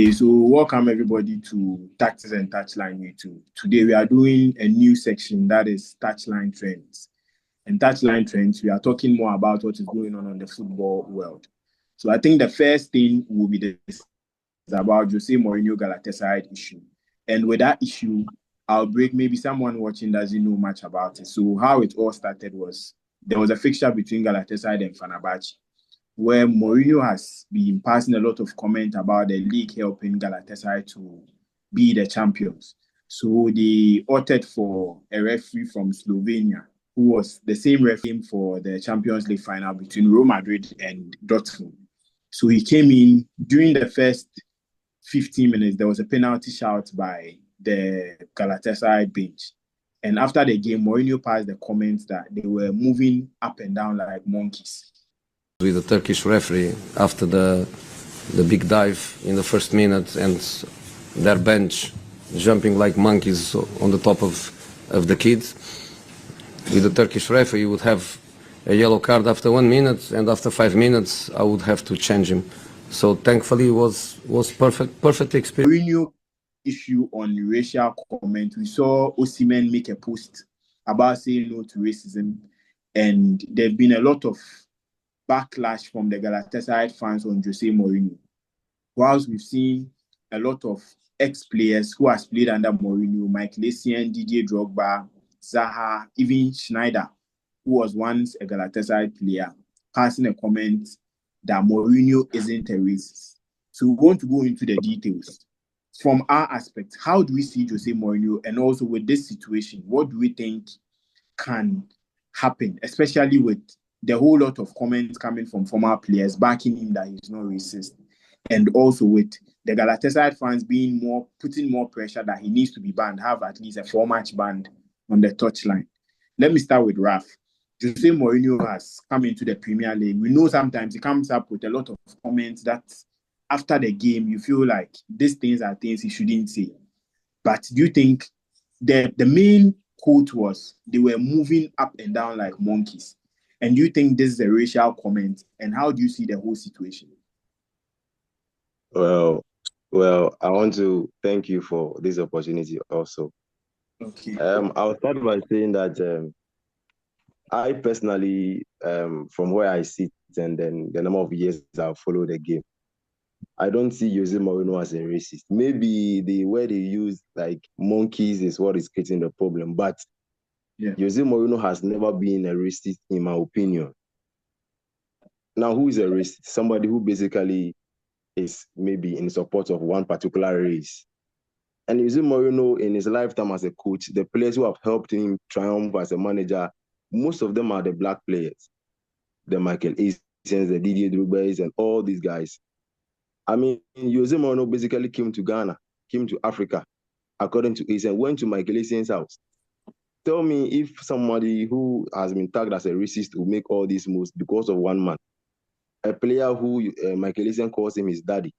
Okay, so welcome everybody to Tactics and Touchline YouTube. Today we are doing a new section that is Touchline Trends. And Touchline Trends, we are talking more about what is going on the football world. So I think the first thing will be this about José Mourinho Galatasaray issue. And with that issue, I'll break, maybe someone watching doesn't know much about it. So how it all started was there was a fixture between Galatasaray and Fenerbahce, where Mourinho has been passing a lot of comment about the league helping Galatasaray to be the champions. So they opted for a referee from Slovenia, who was the same referee for the Champions League final between Real Madrid and Dortmund. So he came in during the first 15 minutes. There was a penalty shout by the Galatasaray bench. And after the game, Mourinho passed the comments that they were moving up and down like monkeys. With the Turkish referee after the big dive in the first minute and their bench jumping like monkeys on the top of the kids. With the Turkish referee, you would have a yellow card after 1 minute, and after 5 minutes, I would have to change him. So thankfully, it was perfect experience. Mourinho issue on racial comment. We saw Osimhen make a post about saying no to racism, and there've been a lot of backlash from the Galatasaray fans on José Mourinho. Whilst we've seen a lot of ex-players who has played under Mourinho, Mike Essien, Didier Drogba, Zaha, even Schneider, who was once a Galatasaray player, passing a comment that Mourinho isn't a racist. So we want to go into the details. From our aspect, how do we see José Mourinho? And also with this situation, what do we think can happen, especially with the whole lot of comments coming from former players backing him that he's not racist, and also with the Galatasaray fans putting more pressure that he needs to be banned, have at least a 4-match ban on the touchline. Let me start with Raf. José Mourinho has come into the Premier League. We know sometimes he comes up with a lot of comments that after the game you feel like these things are things he shouldn't say. But do you think the main quote was they were moving up and down like monkeys? And do you think this is a racial comment? And how do you see the whole situation? Well, I want to thank you for this opportunity also. Okay. I'll start by saying that I personally, from where I sit and then the number of years I've followed the game, I don't see Jose Mourinho as a racist. Maybe the word he used, like monkeys, is what is creating the problem. But Jose Mourinho has never been a racist, in my opinion. Now, who is a racist? Somebody who basically is maybe in support of one particular race. And Jose Mourinho, in his lifetime as a coach, the players who have helped him triumph as a manager, most of them are the black players. The Michael Essien, the Didier Drogba, and all these guys. I mean, Jose Mourinho basically came to Ghana, came to Africa, according to Essien, went to Michael Essien's house. Tell me if somebody who has been tagged as a racist will make all these moves because of one man. A player who Michael Essien calls him his daddy.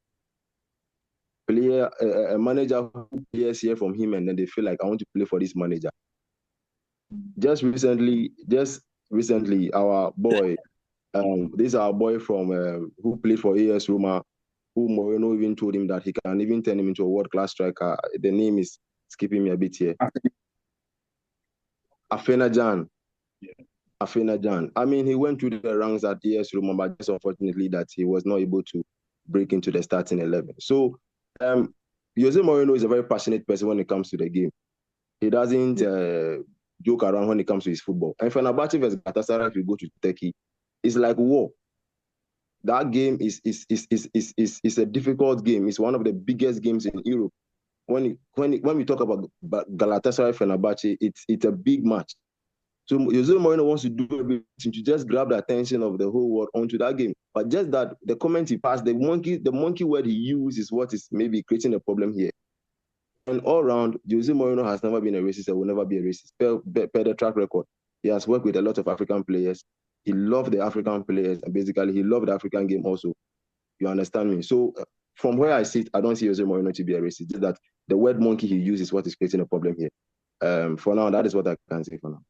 A manager who players hear from him and then they feel like, I want to play for this manager. Just recently, our boy, this is our boy from who played for AS Roma, who Mourinho even told him that he can even turn him into a world-class striker. The name is skipping me a bit here. Afena Jan. I mean, he went through the ranks at AS Roma, but just unfortunately that he was not able to break into the starting 11. So, Jose Mourinho is a very passionate person when it comes to the game. He doesn't joke around when it comes to his football. And Fenerbahce versus Galatasaray, if you go to Turkey, it's like war. That game is a difficult game. It's one of the biggest games in Europe. When we talk about Galatasaray Fenerbahce, it's a big match. So Jose Mourinho wants to do everything to just grab the attention of the whole world onto that game. But just that the comment he passed, the monkey word he used is what is maybe creating a problem here. And all around, Jose Mourinho has never been a racist and will never be a racist. Per the track record, he has worked with a lot of African players. He loved the African players, and basically he loved the African game also. You understand me? So from where I sit, I don't see Jose Mourinho to be a racist. Just that the word monkey he uses is what is creating a problem here. For now, that is what I can say for now.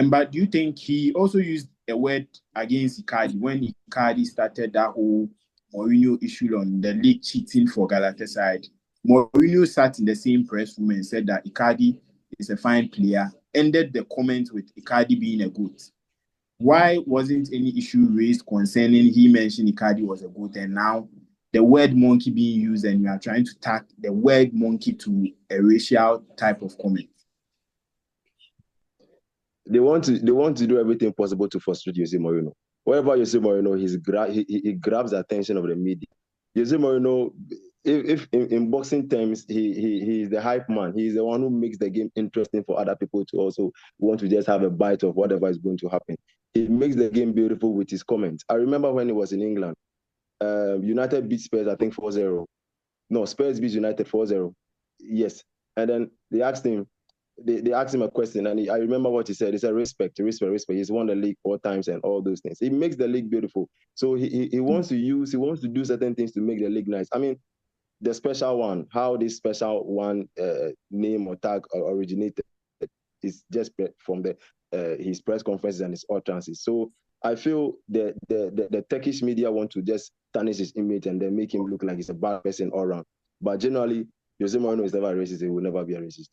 But do you think he also used a word against Icardi when Icardi started that whole Mourinho issued on the league cheating for Galatasaray, Mourinho sat in the same press room and said that Icardi is a fine player, ended the comment with Icardi being a goat. Why wasn't any issue raised concerning he mentioned Icardi was a goat, and now the word monkey being used and you are trying to tack the word monkey to a racial type of comment? They want to do everything possible to frustrate Jose Mourinho. Wherever Jose Mourinho, he grabs the attention of the media. Jose Mourinho, if in boxing terms, he is the hype man. He is the one who makes the game interesting for other people to also want to just have a bite of whatever is going to happen. He makes the game beautiful with his comments. I remember when he was in England, United beat Spurs, I think 4-0. No, Spurs beat United 4-0. Yes. And then they asked him a question, and I remember what he said. He said, respect. He's won the league 4 times and all those things. He makes the league beautiful. So he wants to do certain things to make the league nice. I mean, the special one, how this special one name or tag originated is just from his press conferences and his utterances. So I feel the Turkish media want to just tarnish his image and then make him look like he's a bad person all around. But generally, Jose Mourinho is never a racist. He will never be a racist.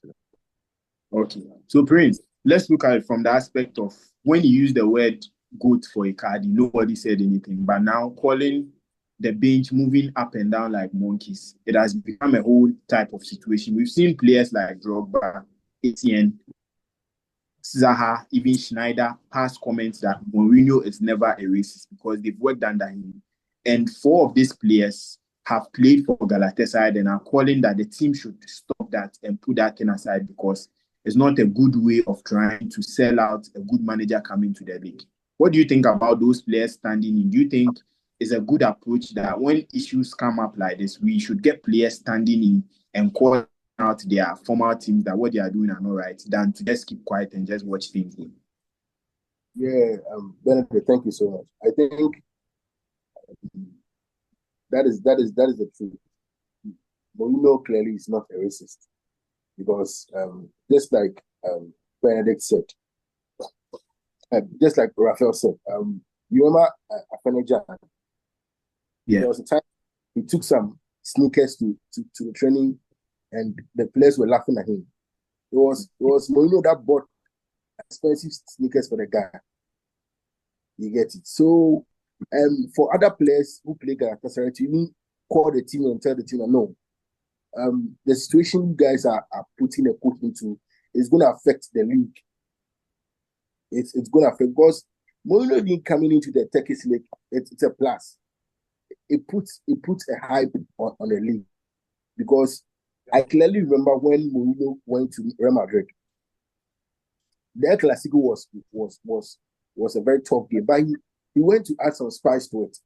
Okay. So, Prince, let's look at it from the aspect of when you use the word goat for Icardi, nobody said anything. But now calling the bench moving up and down like monkeys, it has become a whole type of situation. We've seen players like Drogba, Etienne, Zaha, even Schneider pass comments that Mourinho is never a racist because they've worked under him. And 4 of these players have played for Galatasaray and are calling that the team should stop that and put that thing aside because it's not a good way of trying to sell out a good manager coming to the league. What do you think about those players standing in? Do you think it's a good approach that when issues come up like this, we should get players standing in and call out their former teams that what they are doing are not right than to just keep quiet and just watch things in? Yeah, Benedict, thank you so much. I think that is the truth. Mourinho clearly is not a racist because just like Benedict said, just like Raphael said, you remember Afenajan? Yeah. There was a time he took some sneakers to the training and the players were laughing at him. It was Mourinho that bought expensive sneakers for the guy. You get it? So for other players who play Galatasaray to even call the team and tell the team, no, the situation you guys are putting a coach into is going to affect the league. It's going to affect because Mourinho being coming into the Turkish league, it's a plus. It puts a hype on the league because I clearly remember when Mourinho went to Real Madrid. The El Clasico was a very tough game, but he went to add some spice to it.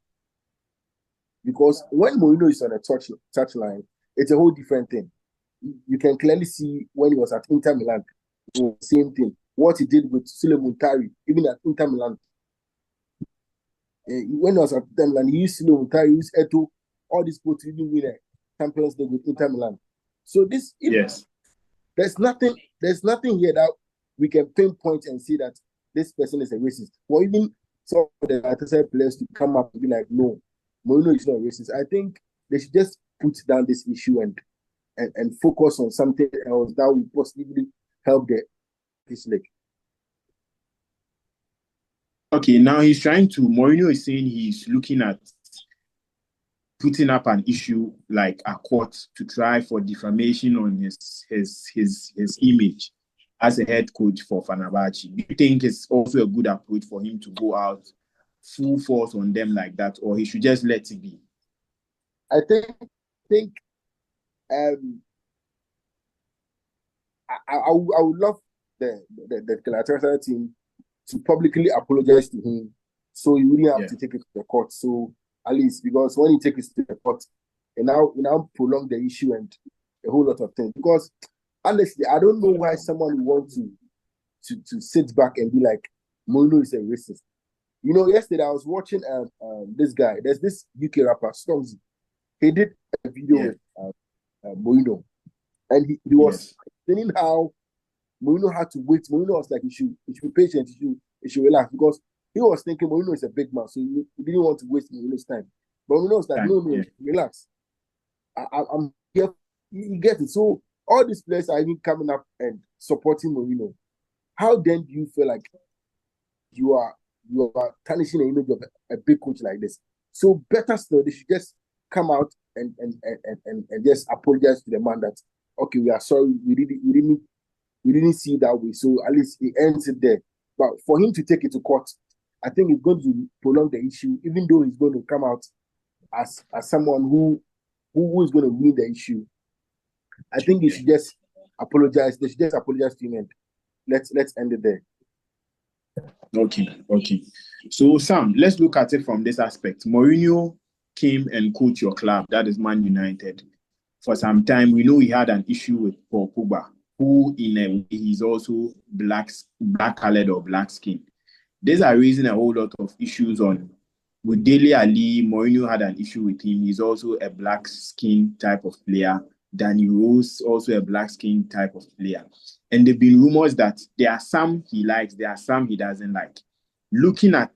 Because when Mourinho is on a touchline, it's a whole different thing. You can clearly see when he was at Inter Milan, same thing. What he did with Sule Muntari, even at Inter Milan. When he was at Inter Milan, he used Sule Muntari, he used Eto'o, all these people to even win a Champions League with Inter Milan. So yes, there's nothing here that we can pinpoint and see that this person is a racist. Or even some of the Galatasaray players to come up and be like, no, Mourinho is not a racist. I think they should just put down this issue and focus on something else that will possibly help this league. Okay, now Mourinho is saying he's looking at putting up an issue like a court to try for defamation on his image as a head coach for Fenerbahce. Do you think it's also a good approach for him to go out full force on them like that, or he should just let it be? I think I would love the Galatasaray team to publicly apologize to him, so he wouldn't have to take it to the court. So at least because when he takes it to the court, and now prolong the issue and a whole lot of things. Because honestly, I don't know why someone would want to sit back and be like, Mourinho is a racist. You know, yesterday I was watching this guy. There's this UK rapper, Stormzy. He did a video with Mourinho, and he was explaining how Mourinho had to wait. Mourinho was like, you should be patient, you should relax, because he was thinking Mourinho is a big man, so he didn't want to waste Mourinho's time. But Mourinho was like, no, Yeah. relax. I'm here. You get it. So all these players are even coming up and supporting Mourinho. How then do you feel like you are tarnishing the image of a big coach like this? So better still, they should just come out and just apologize to the man that, okay, we are sorry, we didn't see it that way. So at least it ends it there. But for him to take it to court, I think it's going to prolong the issue, even though he's going to come out as someone who is going to win the issue. I think he should just apologize. They should just apologize to him and let's end it there. Okay. So Sam, let's look at it from this aspect. Mourinho came and coached your club, that is Man United. For some time, we know he had an issue with Paul Pogba, who in a way he's also black colored or black skin. These are raising a whole lot of issues on. With Dele Ali, Mourinho had an issue with him. He's also a black skin type of player. Danny Rose, also a black skin type of player. And there have been rumors that there are some he likes, there are some he doesn't like. Looking at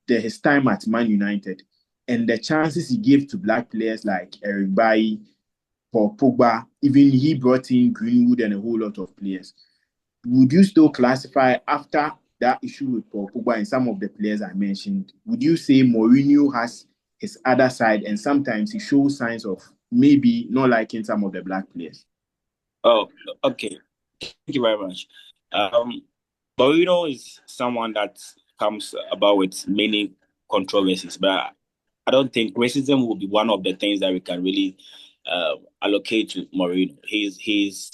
his time at Man United and the chances he gave to black players like Eric Bailly, Paul Pogba, even he brought in Greenwood and a whole lot of players. Would you still classify after that issue with Paul Pogba and some of the players I mentioned, would you say Mourinho has his other side and sometimes he shows signs of maybe not liking some of the black players? Oh, okay. Thank you very much. Mourinho is someone that comes about with many controversies, but I don't think racism will be one of the things that we can really allocate to Mourinho.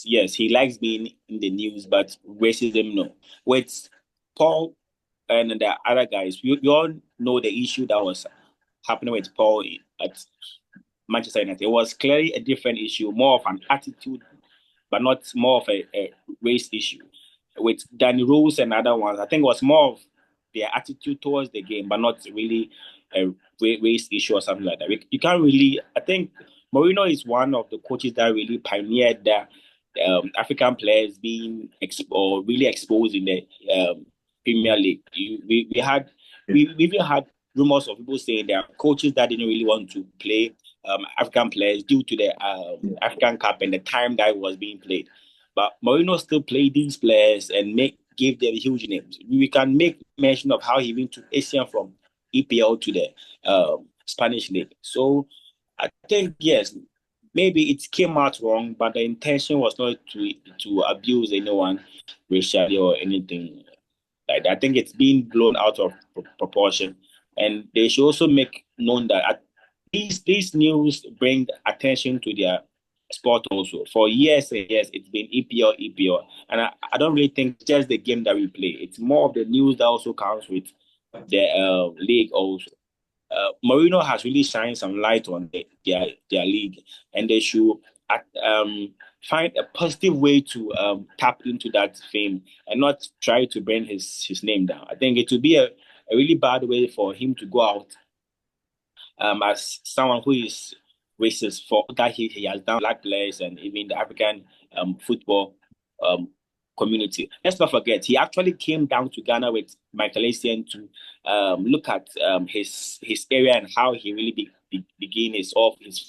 Yes, he likes being in the news, but racism, no. With Paul and the other guys, you all know the issue that was happening with Paul at Manchester United. It was clearly a different issue, more of an attitude, but not more of a race issue. With Danny Rose and other ones, I think it was more of their attitude towards the game, but not really a race issue or something like that. You can't really, I think Mourinho is one of the coaches that really pioneered the African players being really exposed in the Premier League. We even had rumors of people saying there are coaches that didn't really want to play African players due to the African Cup and the time that it was being played. But Mourinho still played these players and gave them huge names. We can make mention of how he went to Asian from EPL to the Spanish League. So I think, yes, maybe it came out wrong, but the intention was not to abuse anyone racially or anything like that. I think it's being blown out of proportion. And they should also make known that these news bring attention to their sport also. For years and years, it's been EPL. And I don't really think it's just the game that we play. It's more of the news that also comes with the league also. Mourinho has really shined some light on their league, and they should find a positive way to tap into that fame and not try to bring his name down. I think it would be a really bad way for him to go out as someone who is racist for that he has done black players and even the African football community. Let's not forget, he actually came down to Ghana with Michael Essien to look at his area and how he really began his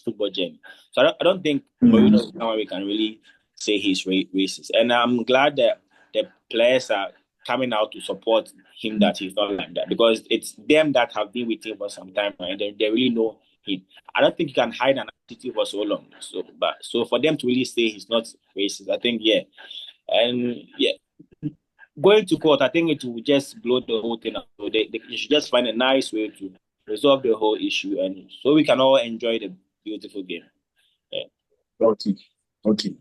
football journey. So I don't think Mourinho is someone we can really say he's racist. And I'm glad that the players are coming out to support him, that he's not like that, because it's them that have been with him for some time and they really know him. I don't think you can hide an attitude for so long. So for them to really say he's not racist, I think, yeah. And yeah, going to court, I think it will just blow the whole thing up. So they should just find a nice way to resolve the whole issue, and so we can all enjoy the beautiful game. Yeah. Okay.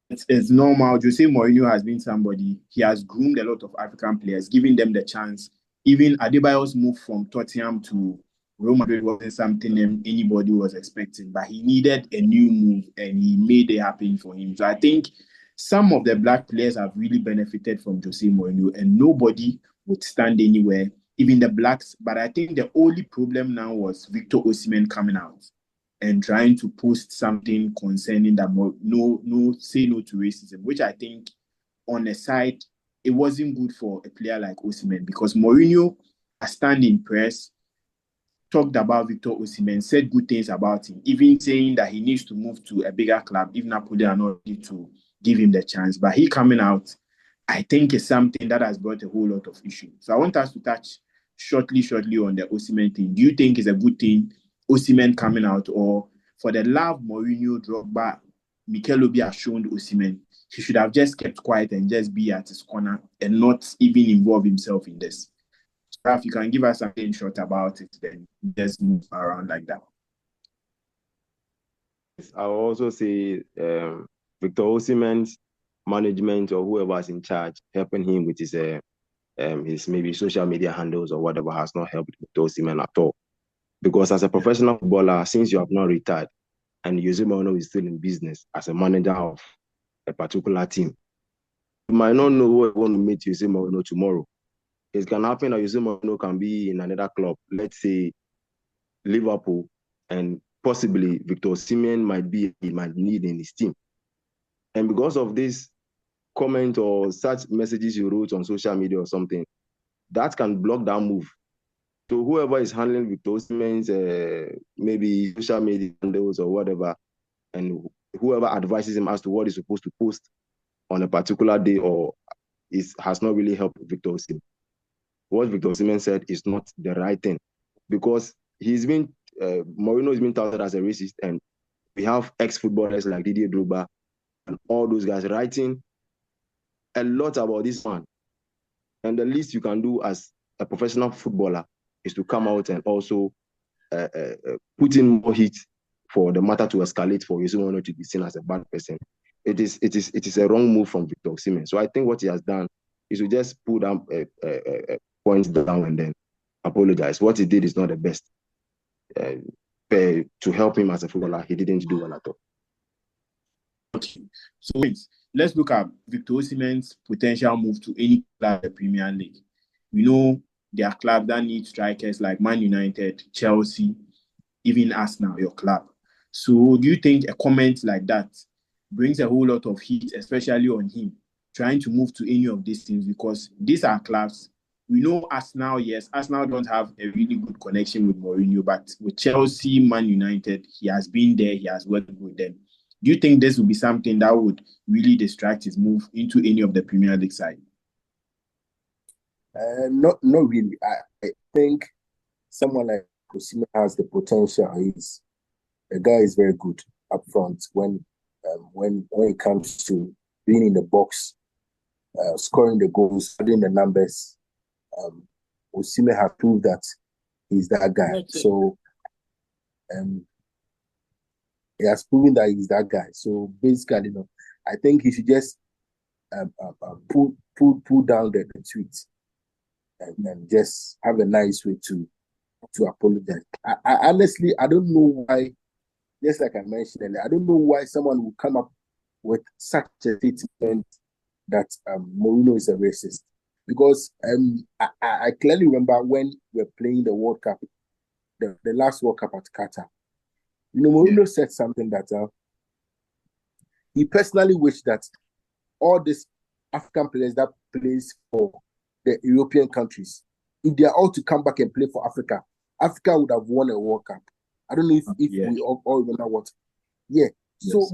It's normal. Jose Mourinho has been somebody, he has groomed a lot of African players, giving them the chance. Even Adebayo's move from Tottenham to Real Madrid wasn't something anybody was expecting, but he needed a new move and he made it happen for him. So I think some of the black players have really benefited from Jose Mourinho, and nobody would stand anywhere, even the blacks. But I think the only problem now was Victor Osimhen coming out and trying to post something concerning that say no to racism, which I think on the side, it wasn't good for a player like Osimhen, because Mourinho has stand in press talked about Victor Osimhen, said good things about him, even saying that he needs to move to a bigger club if Napoli are not ready to give him the chance. But he coming out, I think, is something that has brought a whole lot of issues. So I want us to touch shortly on the Osimhen thing. Do you think it's a good thing, Osimhen coming out, or for the love Mourinho, Drogba, Mikel Obi has shown Osimhen, he should have just kept quiet and just be at his corner and not even involve himself in this? If you can give us something short about it, then just move around like that. I'll also say Victor Osimhen's management or whoever is in charge helping him with his maybe social media handles or whatever has not helped Victor Osimhen at all. Because as a professional footballer, since you have not retired and José Mourinho is still in business as a manager of a particular team, you might not know who you want to meet José Mourinho tomorrow. It can happen that José Mourinho can be in another club, let's say Liverpool, and possibly Victor Osimhen might need in his team. And because of this comment or such messages you wrote on social media or something, that can block that move. So whoever is handling Victor Osimhen's maybe social media handles or whatever, and whoever advises him as to what he's supposed to post on a particular day or has not really helped Victor Osimhen. What Victor Osimhen said is not the right thing, because Mourinho has been touted as a racist, and we have ex-footballers like Didier Drogba and all those guys writing a lot about this man. And the least you can do as a professional footballer is to come out and also put in more heat for the matter to escalate, for José Mourinho to be seen as a bad person. It is a wrong move from Victor Osimhen. So I think what he has done is to just put down points down and then apologize. What he did is not the best. To help him as a footballer, he didn't do well at all. Okay. So let's look at Victor Osimhen's potential move to any club in the Premier League. We know there are clubs that need strikers like Man United, Chelsea, even Arsenal, your club. So do you think a comment like that brings a whole lot of heat, especially on him, trying to move to any of these teams? Because these are clubs. We know Arsenal, yes, Arsenal don't have a really good connection with Mourinho, but with Chelsea, Man United, he has been there, he has worked with them. Do you think this would be something that would really distract his move into any of the Premier League side? Not really. I think someone like Osimhen has the potential. The guy is very good up front when it comes to being in the box, scoring the goals, adding the numbers. Osimhen has proved that he's that guy. So he has proven that he's that guy. So basically, I think he should just pull down the tweet and just have a nice way to apologize. I honestly, I don't know why, just like I mentioned earlier, I don't know why someone would come up with such a statement that Mourinho is a racist. Because I clearly remember when we were playing the World Cup, the last World Cup at Qatar. Mourinho said something that he personally wished that all these African players that plays for the European countries, if they are all to come back and play for Africa, Africa would have won a World Cup. I don't know if we all remember what. Yeah. So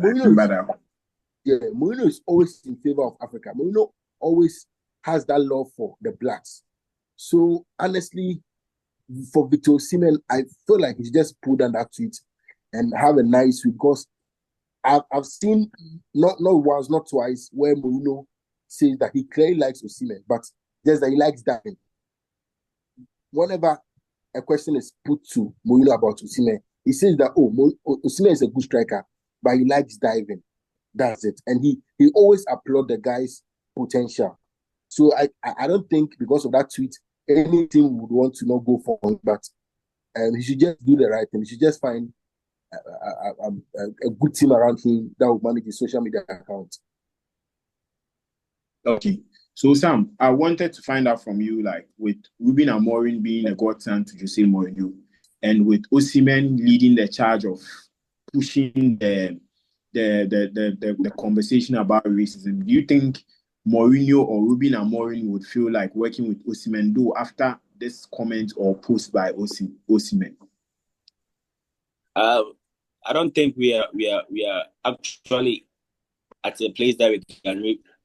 yes, Mourinho is always in favor of Africa. Mourinho always has that love for the blacks. So honestly, for Victor Osimhen, I feel like he should just put down that tweet and have a nice week, because I've seen not once, not twice, where Mourinho says that he clearly likes Osimhen, but just that he likes diving. Whenever a question is put to Mourinho about Osimhen, he says that Osimhen is a good striker, but he likes diving. That's it. And he always applaud the guy's potential. So I don't think because of that tweet, any team would want to not go for him, but he should just do the right thing. He should just find a good team around him that will manage his social media account. Okay. So Sam, I wanted to find out from you, like with Ruben Amorim being a godson to José Mourinho, and with Osimhen leading the charge of pushing the conversation about racism, do you think Mourinho or Ruben Amorim would feel like working with Osimhen, though, after this comment or post by Osimhen? I don't think we are actually at a place that we can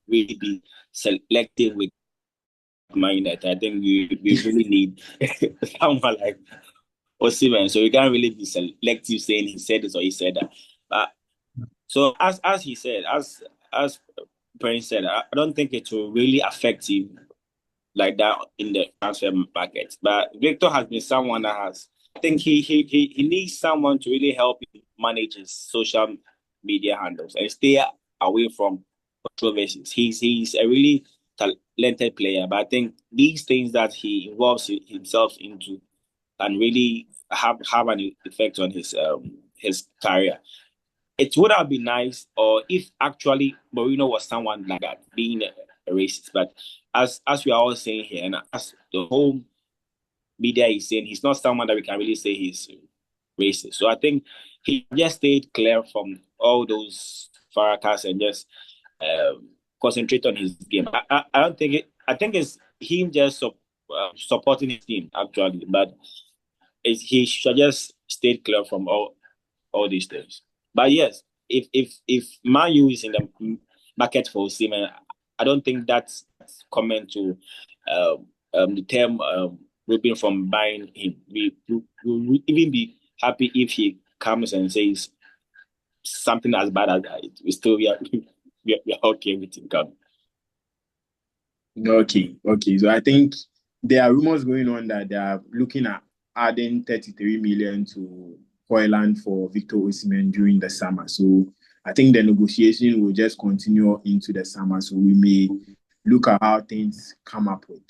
really be selective with Man United. I think we really need someone like Osimhen, so we can't really be selective saying he said this or he said that. But so as he said, as Prince said, I don't think it will really affect him like that in the transfer market. But Victor has been someone that has. I think he needs someone to really help him manage his social media handles and stay away from controversies. He's a really talented player, but I think these things that he involves himself into can really have an effect on his career. It would have been nice, or if actually Mourinho was someone like that, being a racist. But as we are all saying here, and as the whole media is saying, he's not someone that we can really say he's racist. So I think he just stayed clear from all those fracas and just concentrate on his game. I don't think it. I think it's him just supporting his team actually, but he should just stay clear from all these things. But yes, if Man U is in the market for Osimhen, I don't think that's comment to the term Ruben from buying him. We would even be happy if he comes and says something as bad as that. We still we are okay with him coming. Okay. So I think there are rumors going on that they are looking at adding 33 million to Hoyland for Victor Osimhen during the summer. So I think the negotiation will just continue into the summer. So we may look at how things come up with.